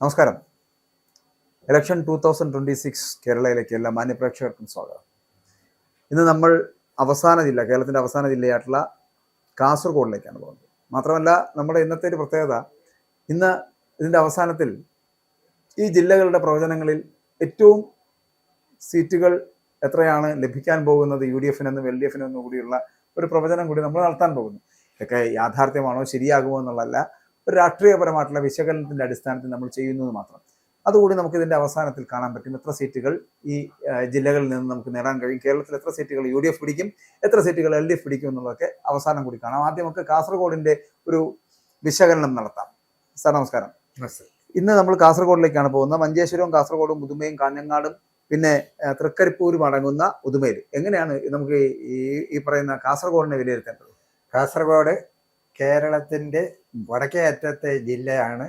നമസ്കാരം. ഇലക്ഷൻ 2026 കേരളയിലേക്ക് എല്ലാ മാന്യപ്രേക്ഷകർക്കും സ്വാഗതം. ഇന്ന് നമ്മൾ കേരളത്തിൻ്റെ അവസാന ജില്ലയായിട്ടുള്ള കാസർഗോഡിലേക്കാണ് പോകുന്നത്. മാത്രമല്ല, നമ്മുടെ ഇന്നത്തെ ഒരു പ്രത്യേകത, ഇന്ന് ഇതിൻ്റെ അവസാനത്തിൽ ഈ ജില്ലകളുടെ പ്രവചനങ്ങളിൽ ഏറ്റവും സീറ്റുകൾ എത്രയാണ് ലഭിക്കാൻ പോകുന്നത് UDF എന്നും LDF എന്നും കൂടിയുള്ള ഒരു പ്രവചനം കൂടി നമ്മൾ നടത്താൻ പോകുന്നു. ഇതൊക്കെ യാഥാർത്ഥ്യമാണോ ശരിയാകുമോ എന്നുള്ളതല്ല, ഒരു രാഷ്ട്രീയപരമായിട്ടുള്ള വിശകലനത്തിൻ്റെ അടിസ്ഥാനത്തിൽ നമ്മൾ ചെയ്യുന്നത് മാത്രം. അതുകൂടി നമുക്ക് ഇതിൻ്റെ അവസാനത്തിൽ കാണാൻ പറ്റും. എത്ര സീറ്റുകൾ ഈ ജില്ലകളിൽ നിന്ന് നമുക്ക് നേടാൻ കഴിയും, കേരളത്തിൽ എത്ര സീറ്റുകൾ UDF പിടിക്കും, എത്ര സീറ്റുകൾ LDF പിടിക്കും എന്നുള്ളതൊക്കെ അവസാനം കൂടി കാണാം. ആദ്യം നമുക്ക് കാസർഗോഡിൻ്റെ ഒരു വിശകലനം നടത്താം. സാർ നമസ്കാരം. ഇന്ന് നമ്മൾ കാസർഗോഡിലേക്കാണ് പോകുന്നത്. മഞ്ചേശ്വരവും കാസർഗോഡും ഉദുമയും കാഞ്ഞങ്ങാടും പിന്നെ തൃക്കരിപ്പൂരും അടങ്ങുന്ന ഉദുമയിൽ എങ്ങനെയാണ് നമുക്ക് ഈ പറയുന്ന കാസർഗോഡിനെ വിലയിരുത്തേണ്ടത്? കാസർഗോഡ് കേരളത്തിന്റെ വടക്കേ അറ്റത്തെ ജില്ലയാണ്.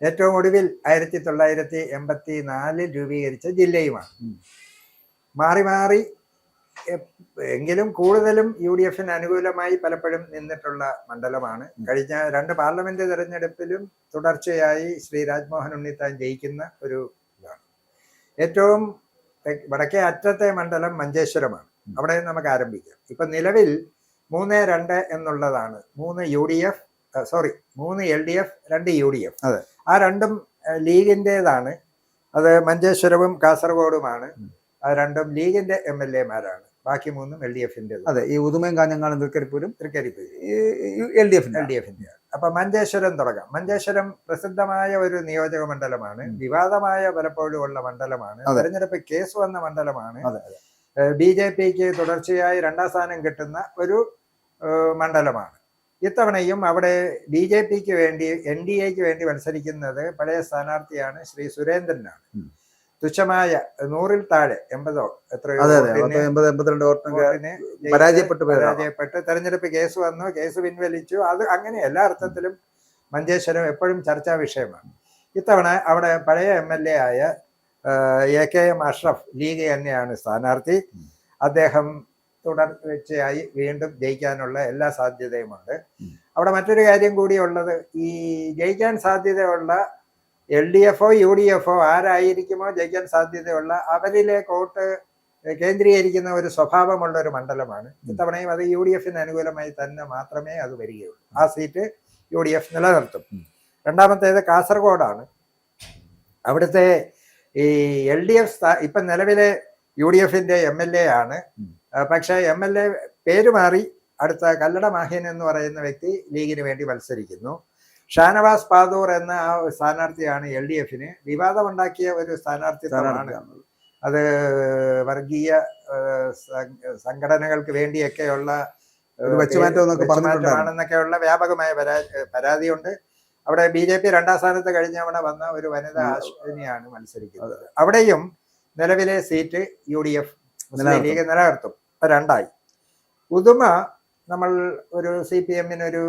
ഏറ്റവും ഒടുവിൽ 1984 രൂപീകരിച്ച ജില്ലയുമാണ്. മാറി മാറി എങ്കിലും കൂടുതലും UDFന് അനുകൂലമായി പലപ്പോഴും നിന്നിട്ടുള്ള മണ്ഡലമാണ്. കഴിഞ്ഞ 2 പാർലമെന്റ് തെരഞ്ഞെടുപ്പിലും തുടർച്ചയായി ശ്രീ രാജ്മോഹൻ ഉണ്ണിത്താൻ ജയിക്കുന്ന ഒരു ഇതാണ്. ഏറ്റവും വടക്കേ അറ്റത്തെ മണ്ഡലം മഞ്ചേശ്വരമാണ്. അവിടെ നമുക്ക് ആരംഭിക്കാം. ഇപ്പൊ നിലവിൽ 3-2 എന്നുള്ളതാണ്. 3 LDF 2 UDF. അതെ, ആ രണ്ടും ലീഗിൻ്റെതാണ്. അത് മഞ്ചേശ്വരവും കാസർഗോഡുമാണ്. ആ രണ്ടും ലീഗിന്റെ MLA മാരാണ്. ബാക്കി 3 LDF-ന്റെ. അതെ, ഈ ഉദുമയും കാഞ്ഞങ്ങാടും തൃക്കരിപ്പൂരും LDF-ന്റെ. അപ്പൊ മഞ്ചേശ്വരം തുടങ്ങാം. മഞ്ചേശ്വരം പ്രസിദ്ധമായ ഒരു നിയോജക മണ്ഡലമാണ്. വിവാദമായ പലപ്പോഴും ഉള്ള മണ്ഡലമാണ്. തെരഞ്ഞെടുപ്പ് കേസ് വന്ന മണ്ഡലമാണ്. BJPക്ക് തുടർച്ചയായി 2ാം സ്ഥാനം കിട്ടുന്ന ഒരു മണ്ഡലമാണ്. ഇത്തവണയും അവിടെ BJPക്ക് വേണ്ടി NDAക്ക് വേണ്ടി മത്സരിക്കുന്നത് പഴയ സ്ഥാനാർത്ഥിയാണ് ശ്രീ സുരേന്ദ്രനാണ്. തുച്ഛമായ 100-ൽ താഴെ 80 എത്രയോ പരാജയപ്പെട്ട് തെരഞ്ഞെടുപ്പ് കേസ് വന്നു. കേസ് പിൻവലിച്ചു. അത് അങ്ങനെ എല്ലാ അർത്ഥത്തിലും മഞ്ചേശ്വരം എപ്പോഴും ചർച്ചാ വിഷയമാണ്. ഇത്തവണ അവിടെ പഴയ MLA ആയ AKM അഷ്റഫ് ലീഗ് തന്നെയാണ് സ്ഥാനാർത്ഥി. അദ്ദേഹം തുടർച്ചയായി വീണ്ടും ജയിക്കാനുള്ള എല്ലാ സാധ്യതയുമുണ്ട്. അവിടെ മറ്റൊരു കാര്യം കൂടി ഉള്ളത്, ഈ ജയിക്കാൻ സാധ്യതയുള്ള LDF-ഓ UDF-ഓ ആരായിരിക്കുമോ ജയിക്കാൻ സാധ്യതയുള്ള അവരിലെ വോട്ട് കേന്ദ്രീകരിക്കുന്ന ഒരു സ്വഭാവമുള്ള ഒരു മണ്ഡലമാണ്. ഇത്തവണയും അത് UDFന് അനുകൂലമായി തന്നെ മാത്രമേ അത് വരികയുള്ളൂ. ആ സീറ്റ് UDF നിലനിർത്തും. രണ്ടാമത്തേത് കാസർഗോഡാണ്. അവിടുത്തെ ഈ LDF ഇപ്പൊ നിലവിലെ UDFന്റെ MLA ആണ്. പക്ഷെ MLA പേര് മാറി അടുത്ത കല്ലട മാഹ്യൻ എന്ന് പറയുന്ന വ്യക്തി ലീഗിന് വേണ്ടി മത്സരിക്കുന്നു. ഷാനവാസ് പാദൂർ എന്ന ആ സ്ഥാനാർത്ഥിയാണ് LDFന് വിവാദമുണ്ടാക്കിയ ഒരു സ്ഥാനാർത്ഥിത്വമാണ്. അത് വർഗീയ സംഘടനകൾക്ക് വേണ്ടിയൊക്കെയുള്ള വെച്ചുമാറ്റമാണെന്നൊക്കെയുള്ള വ്യാപകമായ പരാതിയുണ്ട്. അവിടെ BJP 2ാം സ്ഥാനത്ത് കഴിഞ്ഞവണ വന്ന ഒരു വനിതാ അശ്വിനിയാണ് മത്സരിക്കുന്നത്. അവിടെയും നിലവിലെ സീറ്റ് UDF മുസ്ലിം ലീഗ് നിലനിർത്തും. 2ആയി. ഉദുമ നമ്മൾ ഒരു CPM-നൊരു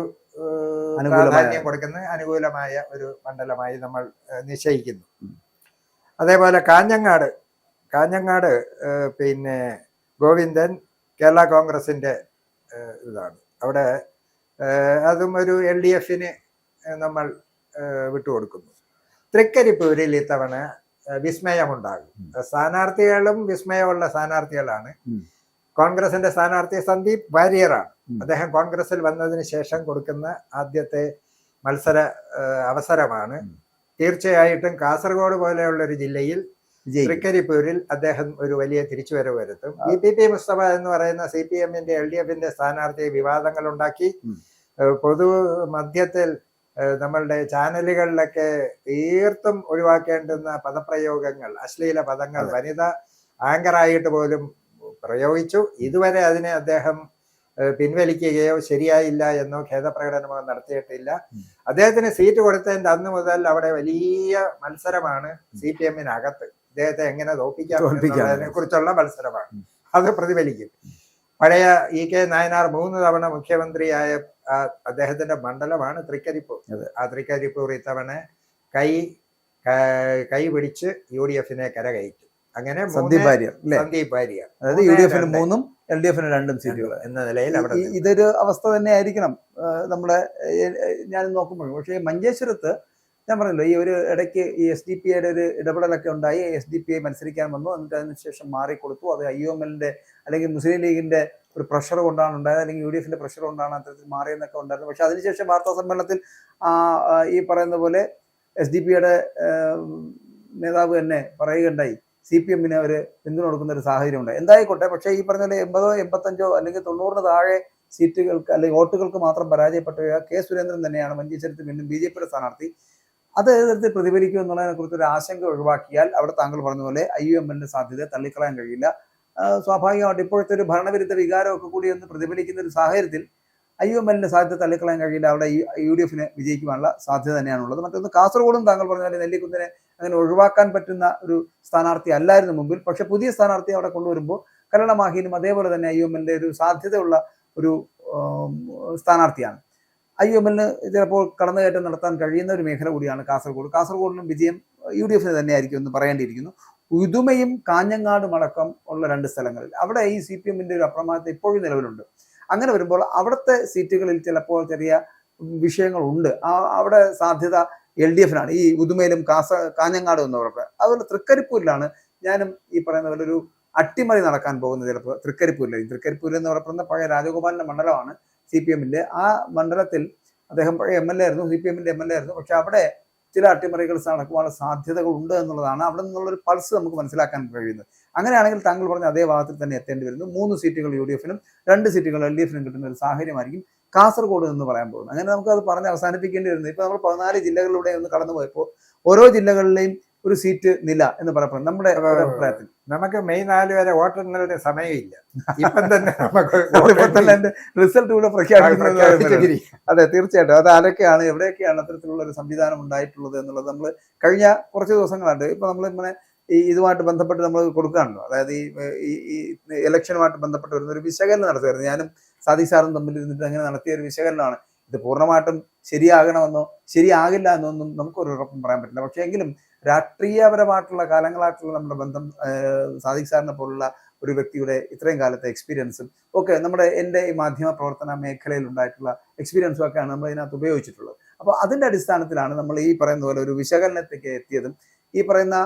പ്രാധാന്യം കൊടുക്കുന്ന അനുകൂലമായ ഒരു മണ്ഡലമായി നമ്മൾ നിശ്ചയിക്കുന്നു. അതേപോലെ കാഞ്ഞങ്ങാട് പിന്നെ ഗോവിന്ദൻ കേരള കോൺഗ്രസിന്റെ ഇതാണ്. അവിടെ അതും ഒരു LDF-ന് നമ്മൾ വിട്ടുകൊടുക്കുന്നു. തൃക്കരിപ്പൂരിൽ ഇത്തവണ വിസ്മയമുണ്ടാകും. സ്ഥാനാർത്ഥികളും വിസ്മയമുള്ള സ്ഥാനാർത്ഥികളാണ്. കോൺഗ്രസിന്റെ സ്ഥാനാർത്ഥി സന്ദീപ് വാര്യറാണ്. അദ്ദേഹം കോൺഗ്രസിൽ വന്നതിന് ശേഷം കൊടുക്കുന്ന ആദ്യത്തെ മത്സര അവസരമാണ്. തീർച്ചയായിട്ടും കാസർഗോഡ് പോലെയുള്ള ഒരു ജില്ലയിൽ തൃക്കരിപ്പൂരിൽ അദ്ദേഹം ഒരു വലിയ തിരിച്ചുവരവ് വരുത്തും. PP മുസ്തഫ എന്ന് പറയുന്ന CPM-ന്റെ LDF-ന്റെ സ്ഥാനാർത്ഥി വിവാദങ്ങൾ ഉണ്ടാക്കി. പൊതു മധ്യത്തിൽ നമ്മളുടെ ചാനലുകളിലൊക്കെ തീർത്തും ഒഴിവാക്കേണ്ടുന്ന പദപ്രയോഗങ്ങൾ, അശ്ലീല പദങ്ങൾ വനിത ആങ്കറായിട്ട് പോലും പ്രയോഗിച്ചു. ഇതുവരെ അതിനെ അദ്ദേഹം പിൻവലിക്കുകയോ ശരിയായില്ല എന്നോ ഖേദപ്രകടനമോ നടത്തിയിട്ടില്ല. അദ്ദേഹത്തിന് സീറ്റ് കൊടുത്തതിന്റെ അന്ന് മുതൽ അവിടെ വലിയ മത്സരമാണ് CPM-നകത്ത്. ഇദ്ദേഹത്തെ എങ്ങനെ തോൽപ്പിക്കാതിനെ കുറിച്ചുള്ള മത്സരമാണ്. അത് പ്രതിഫലിക്കും. പഴയ EK നായനാർ 3 തവണ മുഖ്യമന്ത്രിയായ അദ്ദേഹത്തിന്റെ മണ്ഡലമാണ് തൃക്കരിപ്പൂർ. ആ തൃക്കരിപ്പൂർ ഇത്തവണ കൈ പിടിച്ച് UDF-നെ കരകയറ്റും. അങ്ങനെ സന്ദീപ് വാര്യർ, അതായത് UDF-ന് 3-ഉം LDF-ന് 2 സീറ്റുകൾ എന്ന നിലയിൽ അവിടെ ഇതൊരു അവസ്ഥ തന്നെ ആയിരിക്കണം നമ്മുടെ ഞാൻ നോക്കുമ്പോൾ. പക്ഷേ മഞ്ചേശ്വരത്ത് ഞാൻ പറഞ്ഞല്ലോ ഈ ഒരു ഇടയ്ക്ക് ഈ SDP ഒരു ഇടപെടലൊക്കെ ഉണ്ടായി. SDP മത്സരിക്കാൻ വന്നു, എന്നിട്ട് അതിനുശേഷം മാറിക്കൊടുത്തു. അത് IUML അല്ലെങ്കിൽ മുസ്ലിം ലീഗിന്റെ ഒരു പ്രഷർ കൊണ്ടാണ് ഉണ്ടായത്, അല്ലെങ്കിൽ UDF പ്രഷർ കൊണ്ടാണ് അത്തരത്തിൽ മാറിയെന്നൊക്കെ ഉണ്ടായിരുന്നു. പക്ഷെ അതിനുശേഷം വാർത്താ സമ്മേളനത്തിൽ ഈ പറയുന്ന പോലെ SDP നേതാവ് തന്നെ പറയുകയുണ്ടായി CPM അവർ പിന്തുണ കൊടുക്കുന്ന ഒരു സാഹചര്യം ഉണ്ട്. എന്തായിക്കോട്ടെ, പക്ഷേ ഈ പറഞ്ഞ പോലെ 80, 85 അല്ലെങ്കിൽ 90 താഴെ സീറ്റുകൾക്ക് അല്ലെങ്കിൽ വോട്ടുകൾക്ക് മാത്രം പരാജയപ്പെട്ട കെ സുരേന്ദ്രൻ തന്നെയാണ് മഞ്ചേശ്വരത്ത് വീണ്ടും BJPയുടെ സ്ഥാനാർത്ഥി. അത് ഏത് തരത്തിൽ പ്രതിഫലിക്കും എന്നുള്ളതിനെ കുറിച്ച് ഒരു ആശങ്ക ഒഴിവാക്കിയാൽ അവിടെ താങ്കൾ പറഞ്ഞ പോലെ IUML സാധ്യത തള്ളിക്കളയാൻ കഴിയില്ല. സ്വാഭാവികമായിട്ട് ഇപ്പോഴത്തെ ഒരു ഭരണവിരുദ്ധ വികാരമൊക്കെ കൂടി ഒന്ന് പ്രതിഫലിക്കുന്ന ഒരു സാഹചര്യത്തിൽ IUML സാധ്യത തള്ളിക്കളയാൻ കഴിയില്ല. അവിടെ UDF വിജയിക്കുവാനുള്ള സാധ്യത തന്നെയാണുള്ളത്. മറ്റൊന്ന് കാസർഗോഡും താങ്കൾ പറഞ്ഞ പോലെ നെല്ലിക്കുന്നിനെ അങ്ങനെ ഒഴിവാക്കാൻ പറ്റുന്ന ഒരു സ്ഥാനാർത്ഥി അല്ലായിരുന്നു മുമ്പിൽ. പക്ഷെ പുതിയ സ്ഥാനാർത്ഥി അവിടെ കൊണ്ടുവരുമ്പോൾ കല്ലട മാഹിയിലും അതേപോലെ തന്നെ IUML ഒരു സാധ്യതയുള്ള ഒരു സ്ഥാനാർത്ഥിയാണ്. IUML ചിലപ്പോൾ കടന്നുകയറ്റം നടത്താൻ കഴിയുന്ന ഒരു മേഖല കൂടിയാണ് കാസർഗോഡ്. കാസർഗോഡിലും വിജയം UDF തന്നെയായിരിക്കും എന്ന് പറയേണ്ടിയിരിക്കുന്നു. ഉദുമയും കാഞ്ഞങ്ങാടും അടക്കം ഉള്ള 2 സ്ഥലങ്ങളിൽ അവിടെ ഈ CPM ഒരു അപ്രമാദത്തെ ഇപ്പോഴും നിലവിലുണ്ട്. അങ്ങനെ വരുമ്പോൾ അവിടുത്തെ സീറ്റുകളിൽ ചിലപ്പോൾ ചെറിയ വിഷയങ്ങളുണ്ട്. അവിടെ സാധ്യത LDF ഈ ഉദുമയിലും കാഞ്ഞങ്ങാടും എന്ന് പറയുന്നത്. അതുപോലെ തൃക്കരിപ്പൂരിലാണ് ഞാനും ഈ പറയുന്ന പോലെ ഒരു അട്ടിമറി നടക്കാൻ പോകുന്നത്. ചിലപ്പോൾ തൃക്കരിപ്പൂരിൽ എന്ന് പറയുന്ന പഴയ രാജഗോപാലിന്റെ മണ്ഡലമാണ് CPM. ആ മണ്ഡലത്തിൽ അദ്ദേഹം പഴയ MLA ആയിരുന്നു, CPM MLA ആയിരുന്നു. പക്ഷെ അവിടെ ചില അട്ടിമറികൾ നടക്കുവാനുള്ള സാധ്യതകൾ ഉണ്ട് എന്നുള്ളതാണ് അവിടെ നിന്നുള്ളൊരു പൾസ് നമുക്ക് മനസ്സിലാക്കാൻ കഴിയുന്നത്. അങ്ങനെയാണെങ്കിൽ താങ്കൾ പറഞ്ഞ അതേ ഭാഗത്തിൽ തന്നെ എത്തേണ്ടി വരുന്നു. 3 സീറ്റുകൾ UDF 2 സീറ്റുകൾ LDF കിട്ടുന്ന ഒരു സാഹചര്യമായിരിക്കും കാസർഗോഡ് എന്ന് പറയാൻ പോകുന്നത്. അങ്ങനെ നമുക്ക് അത് പറഞ്ഞ് അവസാനിപ്പിക്കേണ്ടി വരുന്നത്. ഇപ്പൊ നമ്മൾ 14 ജില്ലകളിലൂടെ ഒന്ന് കടന്നു പോയപ്പോൾ ഓരോ ജില്ലകളിലെയും ഒരു സീറ്റ് നില എന്ന് പറയപ്പെടുന്നത് നമ്മുടെ അഭിപ്രായത്തിൽ നമുക്ക് മെയ് 4 വരെ വോട്ടെണ്ണലിന്റെ സമയമില്ല. ഇപ്പം തന്നെ റിസൾട്ട് കൂടെ പ്രഖ്യാപിക്കുന്നത്. അതെ, തീർച്ചയായിട്ടും. അത് ആരൊക്കെയാണ് എവിടെയൊക്കെയാണ് അത്തരത്തിലുള്ള ഒരു സംവിധാനം ഉണ്ടായിട്ടുള്ളത് എന്നുള്ളത് നമ്മൾ കഴിഞ്ഞ കുറച്ച് ദിവസങ്ങളായിട്ട് ഇപ്പൊ നമ്മൾ ഇങ്ങനെ ഇതുമായിട്ട് ബന്ധപ്പെട്ട് നമ്മൾ കൊടുക്കുകയാണല്ലോ. അതായത് ഈ ഇലക്ഷനുമായിട്ട് ബന്ധപ്പെട്ട് വരുന്ന ഒരു വിശകലനം നടത്തുമായിരുന്നു. ഞാനും സാദിഖ് സാറും തമ്മിൽ ഇരുന്നിട്ട് അങ്ങനെ നടത്തിയ ഒരു വിശകലനമാണ്. ഇത് പൂർണ്ണമായിട്ടും ശരിയാകണമെന്നോ ശരിയാകില്ല എന്നൊന്നും നമുക്കൊരു ഉറപ്പും പറയാൻ പറ്റില്ല. പക്ഷേ എങ്കിലും രാഷ്ട്രീയപരമായിട്ടുള്ള കാലങ്ങളായിട്ടുള്ള നമ്മുടെ ബന്ധം സാദിഖ് സാറിനെ പോലുള്ള ഒരു വ്യക്തിയുടെ ഇത്രയും കാലത്തെ എക്സ്പീരിയൻസും ഒക്കെ എൻ്റെ ഈ മാധ്യമ പ്രവർത്തന മേഖലയിൽ ഉണ്ടായിട്ടുള്ള എക്സ്പീരിയൻസും ഒക്കെയാണ് നമ്മൾ ഇതിനകത്ത് ഉപയോഗിച്ചിട്ടുള്ളത്. അപ്പോൾ അതിൻ്റെ അടിസ്ഥാനത്തിലാണ് നമ്മൾ ഈ പറയുന്ന പോലെ ഒരു വിശകലനത്തേക്ക് എത്തിയതും ഈ പറയുന്ന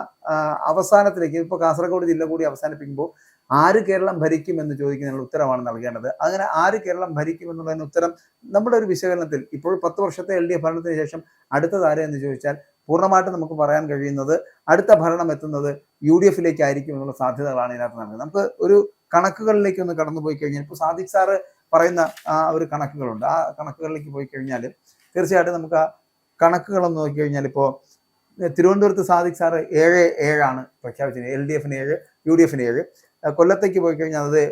അവസാനത്തിലേക്ക് ഇപ്പോൾ കാസർഗോഡ് ജില്ല കൂടി അവസാനിപ്പിക്കുമ്പോൾ ആര് കേരളം ഭരിക്കും എന്ന് ചോദിക്കുന്നതിനുള്ള ഉത്തരമാണ് നൽകേണ്ടത്. അങ്ങനെ ആര് കേരളം ഭരിക്കും എന്നുള്ളതിന് ഉത്തരം നമ്മുടെ ഒരു വിശകലനത്തിൽ ഇപ്പോൾ 10 വർഷത്തെ LDF ഭരണത്തിന് ശേഷം അടുത്തതാരെ എന്ന് ചോദിച്ചാൽ പൂർണ്ണമായിട്ടും നമുക്ക് പറയാൻ കഴിയുന്നത് അടുത്ത ഭരണം എത്തുന്നത് UDF ആയിരിക്കും എന്നുള്ള സാധ്യതകളാണ് ഇതിനകത്ത് നൽകുന്നത്. നമുക്ക് ഒരു കണക്കുകളിലേക്ക് ഒന്ന് കടന്നു പോയി കഴിഞ്ഞാൽ ഇപ്പോൾ സാദിഖ് സാറ് പറയുന്ന ഒരു കണക്കുകളുണ്ട്. ആ കണക്കുകളിലേക്ക് പോയി കഴിഞ്ഞാൽ തീർച്ചയായിട്ടും നമുക്ക് ആ കണക്കുകളൊന്ന് നോക്കി കഴിഞ്ഞാൽ ഇപ്പോൾ തിരുവനന്തപുരത്ത് സാദിഖ് സാറ് 7 പ്രഖ്യാപിച്ചത്. LDF 7, UDF 7. കൊല്ലത്തേക്ക് പോയി കഴിഞ്ഞാൽ അത്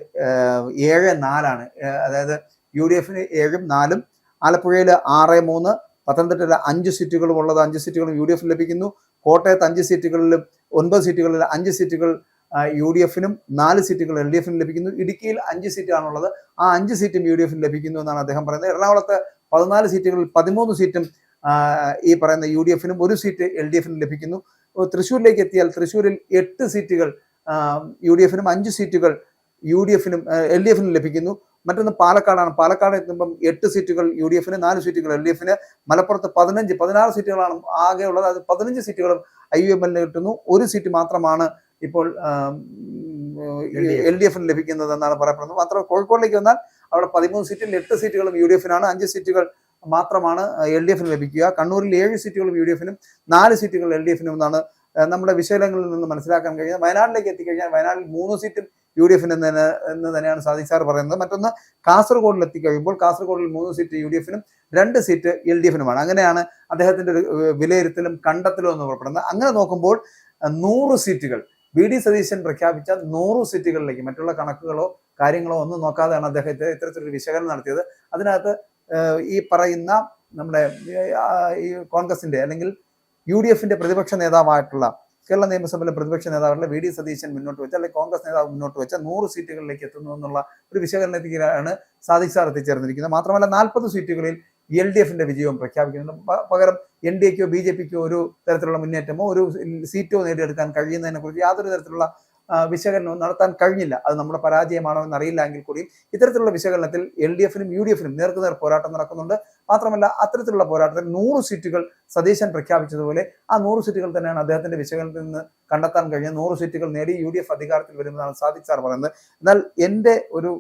7-4. അതായത് UDF 7, 4. ആലപ്പുഴയിൽ 6-3. പത്തനംതിട്ടയിൽ 5 സീറ്റുകളും ഉള്ളത് 5 സീറ്റുകളും UDF ലഭിക്കുന്നു. കോട്ടയത്ത് 5 സീറ്റുകളിലും 9 സീറ്റുകളിൽ 5 സീറ്റുകൾ UDF 4 സീറ്റുകൾ LDF ലഭിക്കുന്നു. ഇടുക്കിയിൽ 5 സീറ്റാണുള്ളത്. ആ 5 സീറ്റും UDF ലഭിക്കുന്നു എന്നാണ് അദ്ദേഹം പറയുന്നത്. എറണാകുളത്ത് 14 സീറ്റുകളിൽ 13 സീറ്റും ഈ പറയുന്ന UDF 1 സീറ്റ് LDF ലഭിക്കുന്നു. തൃശ്ശൂരിലേക്ക് എത്തിയാൽ തൃശ്ശൂരിൽ 8 സീറ്റുകൾ UDF 5 സീറ്റുകൾ UDF LDF ലഭിക്കുന്നു. മറ്റൊന്ന് പാലക്കാടാണ്. പാലക്കാട് എത്തുമ്പം 8 സീറ്റുകൾ UDF 4 സീറ്റുകൾ LDF. മലപ്പുറത്ത് 16 സീറ്റുകളാണ് ആകെ ഉള്ളത്. അത് 15 സീറ്റുകളും IUML കിട്ടുന്നു. 1 സീറ്റ് മാത്രമാണ് ഇപ്പോൾ LDF ലഭിക്കുന്നത് എന്നാണ് പറയപ്പെടുന്നത്. മാത്രമല്ല കോഴിക്കോടിലേക്ക് വന്നാൽ അവിടെ 13 സീറ്റിൽ 8 സീറ്റുകളും UDF 5 സീറ്റുകൾ മാത്രമാണ് LDF ലഭിക്കുക. കണ്ണൂരിൽ 7 സീറ്റുകളും UDF 4 സീറ്റുകൾ LDF എന്നാണ് നമ്മുടെ വിശകലനങ്ങളിൽ നിന്ന് മനസ്സിലാക്കാൻ കഴിയുന്നത്. വയനാട്ടിലേക്ക് എത്തിക്കഴിഞ്ഞാൽ വയനാട്ടിൽ 3 സീറ്റും UDF എന്ന് തന്നെയാണ് സാദിഖ് സാർ പറയുന്നത്. മറ്റൊന്ന് കാസർഗോഡിൽ എത്തിക്കഴിയുമ്പോൾ കാസർഗോഡിൽ 3 സീറ്റ് UDF 2 സീറ്റ് LDF അങ്ങനെയാണ് അദ്ദേഹത്തിന്റെ ഒരു വിലയിരുത്തലും കണ്ടെത്തലും എന്ന് പറയപ്പെടുന്നത്. അങ്ങനെ നോക്കുമ്പോൾ 100 സീറ്റുകൾ VD സതീശൻ പ്രഖ്യാപിച്ച 100 സീറ്റുകളിലേക്ക് മറ്റുള്ള കണക്കുകളോ കാര്യങ്ങളോ ഒന്നും നോക്കാതെയാണ് അദ്ദേഹം ഇത്തരത്തിലൊരു വിശകലനം നടത്തിയത്. അതിനകത്ത് ഈ പറയുന്ന നമ്മുടെ ഈ കോൺഗ്രസിന്റെ അല്ലെങ്കിൽ UDF പ്രതിപക്ഷ നേതാവായിട്ടുള്ള കേരള നിയമസഭയിലെ പ്രതിപക്ഷ നേതാവുള്ള VD സതീശൻ മുന്നോട്ട് വെച്ച അല്ലെങ്കിൽ കോൺഗ്രസ് നേതാവ് മുന്നോട്ട് വെച്ച 100 സീറ്റുകളിലേക്ക് എത്തുന്നു എന്നുള്ള ഒരു വിശകലനത്തിലാണ് സാദിഖ് സാർ എത്തിച്ചേർന്നിരിക്കുന്നത്. മാത്രമല്ല 40 സീറ്റുകളിൽ LDF വിജയവും പ്രഖ്യാപിക്കുന്നുണ്ട്. പകരം NDAക്കോ BJPക്കോ ഒരു തരത്തിലുള്ള മുന്നേറ്റമോ ഒരു സീറ്റോ നേടിയെടുക്കാൻ കഴിയുന്നതിനെ കുറിച്ച് യാതൊരു തരത്തിലുള്ള വിശകലനവും നടത്താൻ കഴിഞ്ഞില്ല. അത് നമ്മുടെ പരാജയമാണോ എന്നറിയില്ല എങ്കിൽ കൂടിയും ഇത്തരത്തിലുള്ള വിശകലനത്തിൽ LDF UDF നേർക്കുനേർ പോരാട്ടം നടക്കുന്നുണ്ട്. മാത്രമല്ല അത്തരത്തിലുള്ള പോരാട്ടത്തിൽ 100 സീറ്റുകൾ സതീശൻ പ്രഖ്യാപിച്ചതുപോലെ ആ 100 സീറ്റുകൾ തന്നെയാണ് അദ്ദേഹത്തിന്റെ വിശകലനത്തിൽ നിന്ന് കണ്ടെത്താൻ കഴിഞ്ഞ 100 സീറ്റുകൾ നേടി UDF അധികാരത്തിൽ വരുമെന്നാണ് സാദിഖ് സാർ പറയുന്നത്. എന്നാൽ എൻ്റെ ഒരു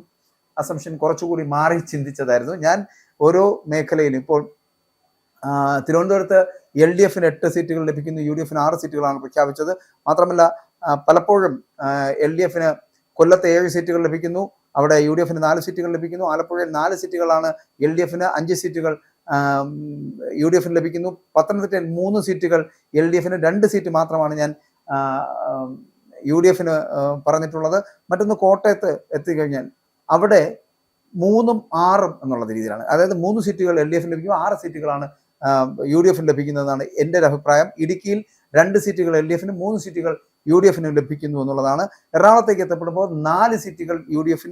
അസംഷൻ കുറച്ചുകൂടി മാറി ചിന്തിച്ചതായിരുന്നു. ഞാൻ ഓരോ മേഖലയിലും ഇപ്പോൾ തിരുവനന്തപുരത്ത് LDF 8 സീറ്റുകൾ ലഭിക്കുന്നു, UDF 6 സീറ്റുകളാണ് പ്രഖ്യാപിച്ചത്. മാത്രമല്ല പലപ്പോഴും LDF കൊല്ലത്ത് 7 സീറ്റുകൾ ലഭിക്കുന്നു, അവിടെ UDF 4 സീറ്റുകൾ ലഭിക്കുന്നു. ആലപ്പുഴയിൽ 4 സീറ്റുകളാണ് LDF, 5 സീറ്റുകൾ UDF ലഭിക്കുന്നു. പത്തനംതിട്ടയിൽ 3 സീറ്റുകൾ LDF, 2 സീറ്റ് മാത്രമാണ് ഞാൻ UDF പറഞ്ഞിട്ടുള്ളത്. മറ്റൊന്ന് കോട്ടയത്ത് എത്തിക്കഴിഞ്ഞാൽ അവിടെ 3ഉം 6ഉം എന്നുള്ള രീതിയിലാണ്. അതായത് 3 സീറ്റുകൾ LDF ലഭിക്കും, 6 സീറ്റുകളാണ് UDF ലഭിക്കുന്നതാണ് എൻ്റെ ഒരു അഭിപ്രായം. ഇടുക്കിയിൽ 2 സീറ്റുകൾ LDF, 3 സീറ്റുകൾ UDF ലഭിക്കുന്നു എന്നുള്ളതാണ്. എറണാകുളത്തേക്ക് എത്തപ്പെടുമ്പോൾ 4 സീറ്റുകൾ UDF,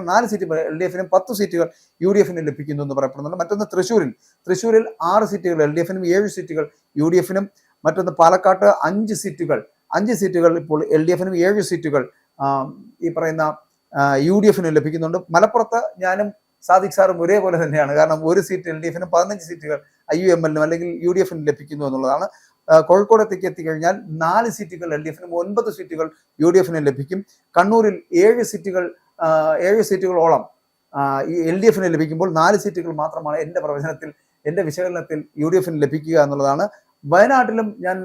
4 സീറ്റ് LDF, 10 സീറ്റുകൾ UDF ലഭിക്കുന്നു എന്ന് പറയപ്പെടുന്നുണ്ട്. മറ്റൊന്ന് തൃശ്ശൂരിൽ 6 സീറ്റുകൾ LDF, 7 സീറ്റുകൾ UDF. മറ്റൊന്ന് പാലക്കാട്ട് 5 സീറ്റുകൾ ഇപ്പോൾ LDF, 7 സീറ്റുകൾ ഈ പറയുന്ന UDF ലഭിക്കുന്നുണ്ട്. മലപ്പുറത്ത് ഞാനും സാദിഖ് സാറും ഒരേപോലെ തന്നെയാണ്. കാരണം 1 സീറ്റ് LDF, 15 സീറ്റുകൾ IUML അല്ലെങ്കിൽ UDF ലഭിക്കുന്നു എന്നുള്ളതാണ്. കോഴിക്കോടത്തേക്ക് എത്തിക്കഴിഞ്ഞാൽ 4 സീറ്റുകൾ LDF, 9 സീറ്റുകൾ UDF ലഭിക്കും. കണ്ണൂരിൽ 7 സീറ്റുകളോളം ഈ LDF ലഭിക്കുമ്പോൾ 4 സീറ്റുകൾ മാത്രമാണ് എൻ്റെ വിശകലനത്തിൽ UDF ലഭിക്കുക എന്നുള്ളതാണ്. വയനാട്ടിലും ഞാൻ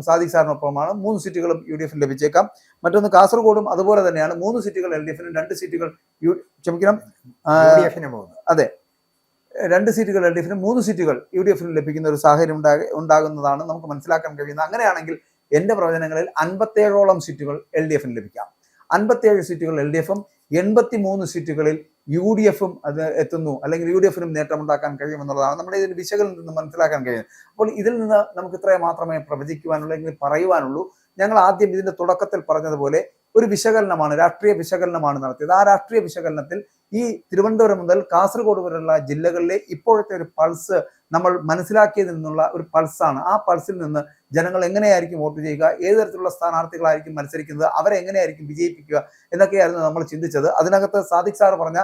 സാദിഖ് സാറിനൊപ്പമാണ്. 3 സീറ്റുകളും UDF ലഭിച്ചേക്കാം. മറ്റൊന്ന് കാസർഗോഡും അതുപോലെ തന്നെയാണ്. 3 സീറ്റുകൾ LDF, 2 സീറ്റുകൾ അതെ 2 സീറ്റുകൾ LDF, 3 സീറ്റുകൾ UDF ലഭിക്കുന്ന ഒരു സാഹചര്യം ഉണ്ടാകുന്നതാണ് നമുക്ക് മനസ്സിലാക്കാൻ കഴിയുന്നത്. അങ്ങനെയാണെങ്കിൽ എൻ്റെ പ്രവചനങ്ങളിൽ 57ഓളം സീറ്റുകൾ LDF ലഭിക്കാം. 57 സീറ്റുകൾ LDF, 83 സീറ്റുകളിൽ UDF അത് എത്തുന്നു, അല്ലെങ്കിൽ UDF നേട്ടമുണ്ടാക്കാൻ കഴിയുമെന്നുള്ളതാണ് നമ്മുടെ ഇതിന്റെ വിശകലനത്തിൽ നിന്ന് മനസ്സിലാക്കാൻ കഴിയുന്നത്. അപ്പോൾ ഇതിൽ നിന്ന് നമുക്ക് ഇത്രയും മാത്രമേ പ്രവചിക്കുവാനുള്ളൂ, അല്ലെങ്കിൽ പറയുവാനുള്ളൂ. ഞങ്ങൾ ആദ്യം ഇതിന്റെ തുടക്കത്തിൽ പറഞ്ഞതുപോലെ ഒരു വിശകലനമാണ്, രാഷ്ട്രീയ വിശകലനമാണ് നടത്തിയത്. ആ രാഷ്ട്രീയ വിശകലനത്തിൽ ഈ തിരുവനന്തപുരം മുതൽ കാസർഗോഡ് വരെയുള്ള ജില്ലകളിലെ ഇപ്പോഴത്തെ ഒരു പൾസ് നമ്മൾ മനസ്സിലാക്കിയതിൽ നിന്നുള്ള ഒരു പൾസാണ്. ആ പൾസിൽ നിന്ന് ജനങ്ങൾ എങ്ങനെയായിരിക്കും വോട്ട് ചെയ്യുക, ഏത് തരത്തിലുള്ള സ്ഥാനാർത്ഥികളായിരിക്കും മത്സരിക്കുന്നത്, അവരെ എങ്ങനെയായിരിക്കും വിജയിപ്പിക്കുക എന്നൊക്കെയായിരുന്നു നമ്മൾ ചിന്തിച്ചത്. അതിനകത്ത് സാദിഖ് സാർ പറഞ്ഞ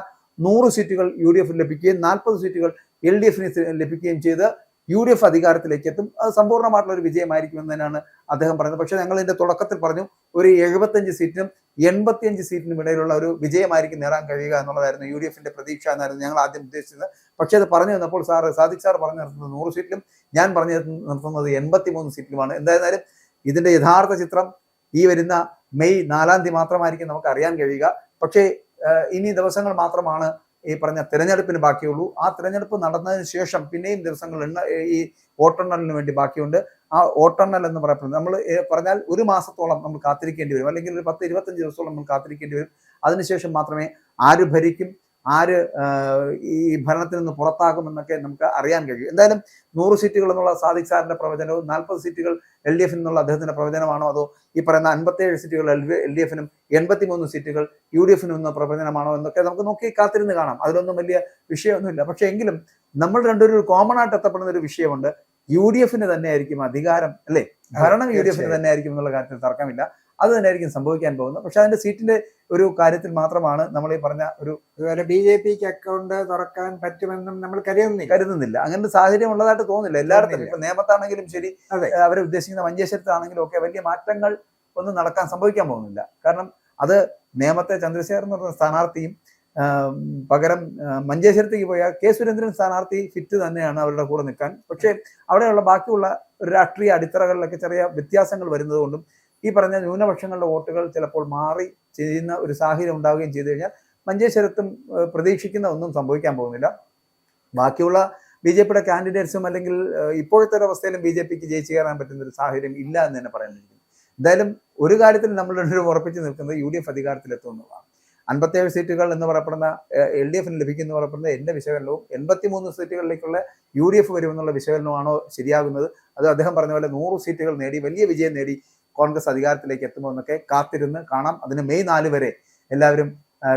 100 സീറ്റുകൾ UDF ലഭിക്കുകയും 40 സീറ്റുകൾ LDF ലഭിക്കുകയും ചെയ്ത് UDF അധികാരത്തിലേക്ക് എത്തും. അത് സമ്പൂർണ്ണമായിട്ടുള്ള ഒരു വിജയമായിരിക്കുമെന്ന് തന്നെയാണ് അദ്ദേഹം പറയുന്നത്. പക്ഷേ ഞങ്ങൾ ഇതിന്റെ തുടക്കത്തിൽ പറഞ്ഞു ഒരു 75 സീറ്റിനും 85 സീറ്റിനും ഇടയിലുള്ള ഒരു വിജയമായിരിക്കും നേടാൻ കഴിയുക എന്നുള്ളതായിരുന്നു UDF പ്രതീക്ഷ എന്നായിരുന്നു ഞങ്ങൾ ആദ്യം ഉദ്ദേശിച്ചത്. പക്ഷേ അത് പറഞ്ഞു തന്നപ്പോൾ സാദിഖ് സാർ പറഞ്ഞു നിർത്തുന്നത് 100 സീറ്റിലും, ഞാൻ പറഞ്ഞു നിർത്തുന്നത് 83 സീറ്റിലുമാണ്. എന്തായിരുന്നാലും ഇതിന്റെ യഥാർത്ഥ ചിത്രം ഈ വരുന്ന മെയ് 4-ാം തീയതി മാത്രമായിരിക്കും നമുക്ക് അറിയാൻ കഴിയുക. പക്ഷേ ഇനി ദിവസങ്ങൾ മാത്രമാണ് ഈ പറഞ്ഞ തിരഞ്ഞെടുപ്പിന് ബാക്കിയുള്ളൂ. ആ തിരഞ്ഞെടുപ്പ് നടന്നതിന് ശേഷം പിന്നെയും ദിവസങ്ങൾ ഈ വോട്ടെണ്ണലിന് വേണ്ടി ബാക്കിയുണ്ട്. ആ വോട്ടെണ്ണൽ എന്ന് പറയുന്നത് നമ്മൾ പറഞ്ഞാൽ 1 മാസത്തോളം നമ്മൾ കാത്തിരിക്കേണ്ടി വരും, അല്ലെങ്കിൽ ഒരു 10-25 ദിവസത്തോളം നമ്മൾ കാത്തിരിക്കേണ്ടി വരും. അതിനുശേഷം മാത്രമേ ആര് ഭരിക്കും, ആര് ഈ ഭരണത്തിൽ നിന്ന് പുറത്താകുമെന്നൊക്കെ നമുക്ക് അറിയാൻ കഴിയും. എന്തായാലും 100 സീറ്റുകൾ എന്നുള്ള സാദിഖ് സാറിന്റെ പ്രവചനവും 40 സീറ്റുകൾ LDF എന്നുള്ള അദ്ദേഹത്തിന്റെ പ്രവചനമാണോ, അതോ ഈ പറയുന്ന 57 സീറ്റുകൾ LDF, 83 സീറ്റുകൾ UDF എന്ന പ്രവചനമാണോ എന്നൊക്കെ നമുക്ക് നോക്കി കാത്തിരുന്ന് കാണാം. അതിലൊന്നും വലിയ വിഷയമൊന്നുമില്ല. പക്ഷെ എങ്കിലും നമ്മൾ രണ്ടുപേരും ഒരു കോമൺ ആയിട്ട് എത്തപ്പെടുന്ന ഒരു വിഷയമുണ്ട്. UDF തന്നെ ആയിരിക്കും അധികാരം, അല്ലെ? ഭരണം UDF തന്നെ ആയിരിക്കും എന്നുള്ള കാര്യത്തിൽ തർക്കമില്ല. അത് തന്നെയായിരിക്കും സംഭവിക്കാൻ പോകുന്നത്. പക്ഷെ അതിന്റെ സീറ്റിന്റെ ഒരു കാര്യത്തിൽ മാത്രമാണ് നമ്മൾ ഈ പറഞ്ഞ ഒരു BJPക്ക് അക്കൗണ്ട് തുറക്കാൻ പറ്റുമെന്നും നമ്മൾ കരുതുന്നില്ല. അങ്ങനത്തെ സാഹചര്യം ഉള്ളതായിട്ട് തോന്നുന്നില്ല. എല്ലായിടത്തും ഇപ്പൊ നേമത്താണെങ്കിലും ശരി, അവരെ ഉദ്ദേശിക്കുന്ന മഞ്ചേശ്വരത്താണെങ്കിലും ഒക്കെ വലിയ മാറ്റങ്ങൾ ഒന്നും സംഭവിക്കാൻ പോകുന്നില്ല. കാരണം അത് നേമത്തെ ചന്ദ്രശേഖരൻ എന്ന് പറഞ്ഞ സ്ഥാനാർത്ഥിയും പകരം മഞ്ചേശ്വരത്തേക്ക് പോയ കെ സുരേന്ദ്രൻ സ്ഥാനാർത്ഥി ഫിറ്റ് തന്നെയാണ് അവരുടെ കൂടെ നിൽക്കാൻ. പക്ഷേ അവിടെയുള്ള ബാക്കിയുള്ള രാഷ്ട്രീയ അടിത്തറകളിലൊക്കെ ചെറിയ വ്യത്യാസങ്ങൾ വരുന്നത് കൊണ്ടും ഈ പറഞ്ഞ ന്യൂനപക്ഷങ്ങളുടെ വോട്ടുകൾ ചിലപ്പോൾ മാറി ചെയ്യുന്ന ഒരു സാഹചര്യം ഉണ്ടാവുകയും ചെയ്തു കഴിഞ്ഞാൽ മഞ്ചേശ്വരത്തും പ്രതീക്ഷിക്കുന്ന ഒന്നും സംഭവിക്കാൻ പോകുന്നില്ല. ബാക്കിയുള്ള BJPയുടെ കാൻഡിഡേറ്റ്സും അല്ലെങ്കിൽ ഇപ്പോഴത്തെ ഒരു അവസ്ഥയിലും BJPക്ക് ജയിച്ചു കയറാൻ പറ്റുന്ന ഒരു സാഹചര്യം ഇല്ല എന്ന് തന്നെ പറയാനിരിക്കുന്നു. എന്തായാലും ഒരു കാര്യത്തിൽ നമ്മൾ രണ്ടുപേരും ഉറപ്പിച്ച് നിൽക്കുന്നത് UDF അധികാരത്തിലെത്തുന്നതാണ്. 57 സീറ്റുകൾ എന്ന് പറയപ്പെടുന്ന LDF ലഭിക്കുന്ന പറയപ്പെടുന്ന എൻ്റെ വിശകലനവും 83 സീറ്റുകളിലേക്കുള്ള UDF വരുമെന്നുള്ള വിശകലനമാണോ ശരിയാകുന്നത്, അത് അദ്ദേഹം പറഞ്ഞ പോലെ 100 സീറ്റുകൾ നേടി വലിയ വിജയം നേടി കോൺഗ്രസ് അധികാരത്തിലേക്ക് എത്തുമോ എന്നൊക്കെ കാത്തിരുന്ന് കാണാം. അതിന് മെയ് 4 വരെ എല്ലാവരും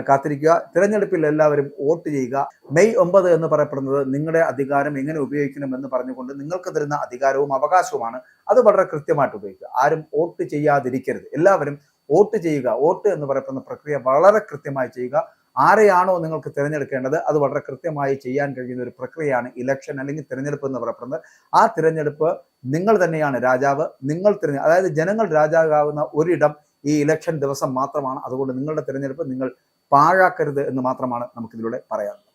കാത്തിരിക്കുക. തിരഞ്ഞെടുപ്പിൽ എല്ലാവരും വോട്ട് ചെയ്യുക. മെയ് 9 എന്ന് പറയപ്പെടുന്നത് നിങ്ങളുടെ അധികാരം എങ്ങനെ ഉപയോഗിക്കണമെന്ന് പറഞ്ഞുകൊണ്ട് നിങ്ങൾക്ക് തരുന്ന അധികാരവും അവകാശവുമാണ്. അത് വളരെ കൃത്യമായിട്ട് ഉപയോഗിക്കുക. ആരും വോട്ട് ചെയ്യാതിരിക്കരുത്. എല്ലാവരും വോട്ട് ചെയ്യുക. വോട്ട് എന്ന് പറയപ്പെടുന്ന പ്രക്രിയ വളരെ കൃത്യമായി ചെയ്യുക. ആരെയാണോ നിങ്ങൾക്ക് തിരഞ്ഞെടുക്കേണ്ടത് അത് വളരെ കൃത്യമായി ചെയ്യാൻ കഴിയുന്ന ഒരു പ്രക്രിയയാണ് ഇലക്ഷൻ അല്ലെങ്കിൽ തിരഞ്ഞെടുപ്പ് എന്ന് പറയപ്പെടുന്നത്. ആ തിരഞ്ഞെടുപ്പ് നിങ്ങൾ തന്നെയാണ് രാജാവ്. അതായത് ജനങ്ങൾ രാജാവാകുന്ന ഒരിടം ഈ ഇലക്ഷൻ ദിവസം മാത്രമാണ്. അതുകൊണ്ട് നിങ്ങളുടെ തിരഞ്ഞെടുപ്പ് നിങ്ങൾ പാഴാക്കരുത് എന്ന് മാത്രമാണ് നമുക്കിതിലൂടെ പറയാനുള്ളത്.